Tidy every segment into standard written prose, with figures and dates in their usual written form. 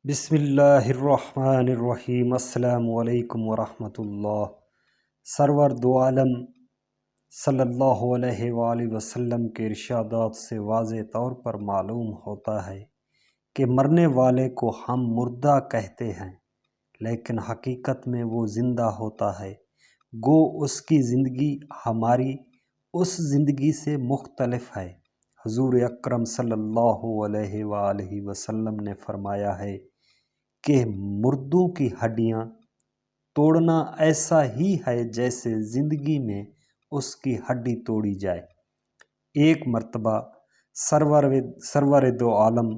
بسم اللہ الرحمن الرحیم۔ السلام علیکم ورحمۃ اللہ۔ سرور دو عالم صلی اللہ علیہ وآلہ وسلم کے ارشادات سے واضح طور پر معلوم ہوتا ہے کہ مرنے والے کو ہم مردہ کہتے ہیں، لیکن حقیقت میں وہ زندہ ہوتا ہے، گو اس کی زندگی ہماری اس زندگی سے مختلف ہے۔ حضور اکرم صلی اللہ علیہ وآلہ وسلم نے فرمایا ہے کہ مردوں کی ہڈیاں توڑنا ایسا ہی ہے جیسے زندگی میں اس کی ہڈی توڑی جائے۔ ایک مرتبہ سرور دو عالم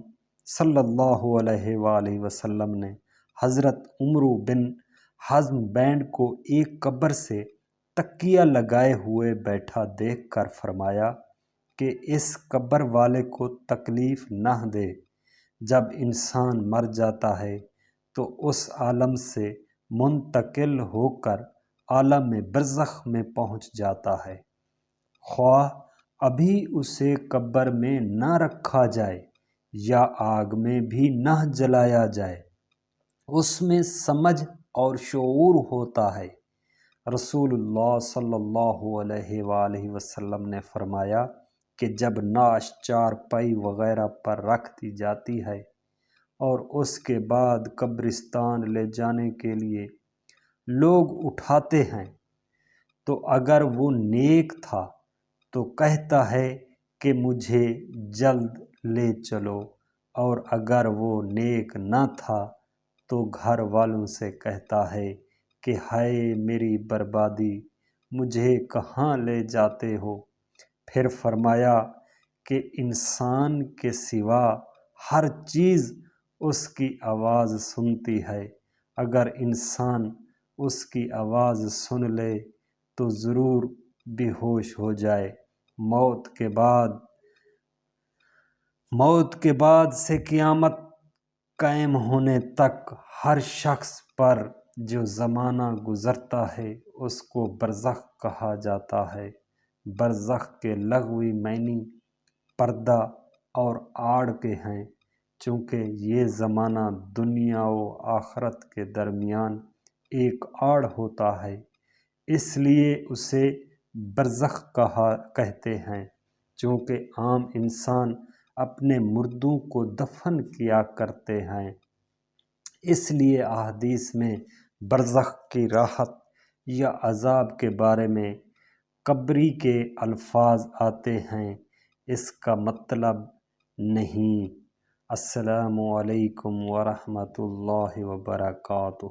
صلی اللہ علیہ وآلہ وسلم نے حضرت عمرو بن حزم بینڈ کو ایک قبر سے تکیہ لگائے ہوئے بیٹھا دیکھ کر فرمایا کہ اس قبر والے کو تکلیف نہ دے۔ جب انسان مر جاتا ہے تو اس عالم سے منتقل ہو کر عالم برزخ میں پہنچ جاتا ہے، خواہ ابھی اسے قبر میں نہ رکھا جائے یا آگ میں بھی نہ جلایا جائے، اس میں سمجھ اور شعور ہوتا ہے۔ رسول اللہ صلی اللہ علیہ وآلہ وسلم نے فرمایا کہ جب نعش چارپائی وغیرہ پر رکھ دی جاتی ہے اور اس کے بعد قبرستان لے جانے کے لیے لوگ اٹھاتے ہیں تو اگر وہ نیک تھا تو کہتا ہے کہ مجھے جلد لے چلو، اور اگر وہ نیک نہ تھا تو گھر والوں سے کہتا ہے کہ ہائے میری بربادی، مجھے کہاں لے جاتے ہو؟ پھر فرمایا کہ انسان کے سوا ہر چیز اس کی آواز سنتی ہے، اگر انسان اس کی آواز سن لے تو ضرور بے ہوش ہو جائے۔ موت کے بعد سے قیامت قائم ہونے تک ہر شخص پر جو زمانہ گزرتا ہے اس کو برزخ کہا جاتا ہے۔ برزخ کے لغوی معنی پردہ اور آڑ کے ہیں، چونکہ یہ زمانہ دنیا و آخرت کے درمیان ایک آڑ ہوتا ہے، اس لیے اسے برزخ کہتے ہیں۔ چونکہ عام انسان اپنے مردوں کو دفن کیا کرتے ہیں، اس لیے احادیث میں برزخ کی راحت یا عذاب کے بارے میں قبری کے الفاظ آتے ہیں، اس کا مطلب نہیں۔ السلام علیکم ورحمۃ اللہ وبرکاتہ۔